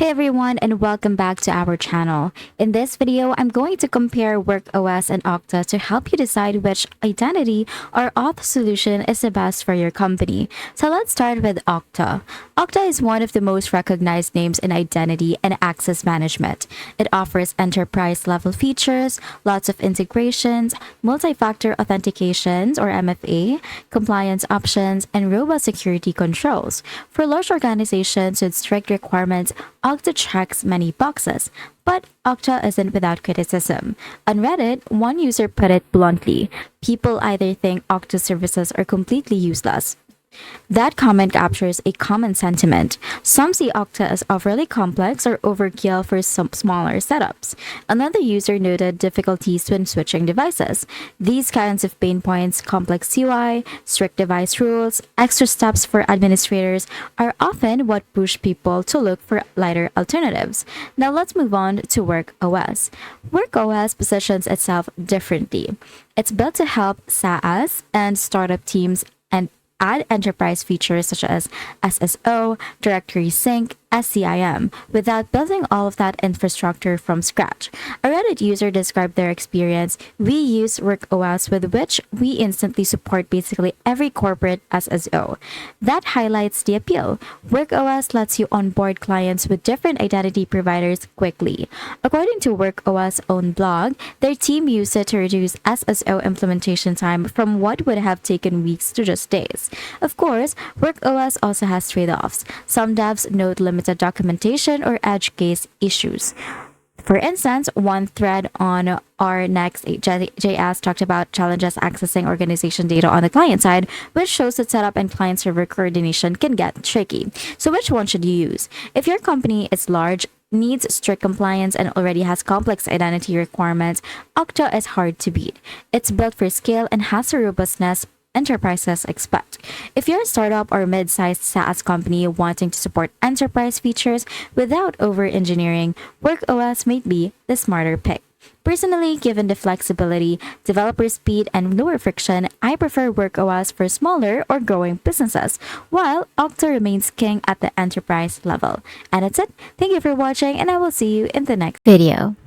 Hey everyone, and welcome back to our channel. In this video, I'm going to compare WorkOS and Okta to help you decide which identity or auth solution is the best for your company. So let's start with Okta. Okta is one of the most recognized names in identity and access management. It offers enterprise-level features, lots of integrations, multi-factor authentications or MFA, compliance options, and robust security controls. For large organizations with strict requirements, Okta checks many boxes, but Okta isn't without criticism. On Reddit, one user put it bluntly: people either think Okta services are completely useless. That comment captures a common sentiment. Some see Okta as overly complex or overkill for some smaller setups. Another user noted difficulties when switching devices. These kinds of pain points, complex UI, strict device rules, extra steps for administrators, are often what push people to look for lighter alternatives. Now let's move on to WorkOS. WorkOS positions itself differently. It's built to help SaaS and startup teams and add enterprise features such as SSO, directory sync, SCIM, without building all of that infrastructure from scratch. A Reddit user described their experience: "We use WorkOS, with which we instantly support basically every corporate SSO." That highlights the appeal. WorkOS lets you onboard clients with different identity providers quickly. According to WorkOS' own blog, their team used it to reduce SSO implementation time from what would have taken weeks to just days. Of course, WorkOS also has trade-offs. Some devs note limited documentation or edge case issues. For instance, one thread on our next.js talked about challenges accessing organization data on the client side, which shows that setup and client-server coordination can get tricky. So which one should you use? If your company is large, needs strict compliance, and already has complex identity requirements, Okta is hard to beat. It's built for scale and has the robustness enterprises expect. If you're a startup or mid-sized SaaS company wanting to support enterprise features without over-engineering, WorkOS may be the smarter pick. Personally, given the flexibility, developer speed, and lower friction, I prefer WorkOS for smaller or growing businesses, while Okta remains king at the enterprise level. And that's it. Thank you for watching, and I will see you in the next video.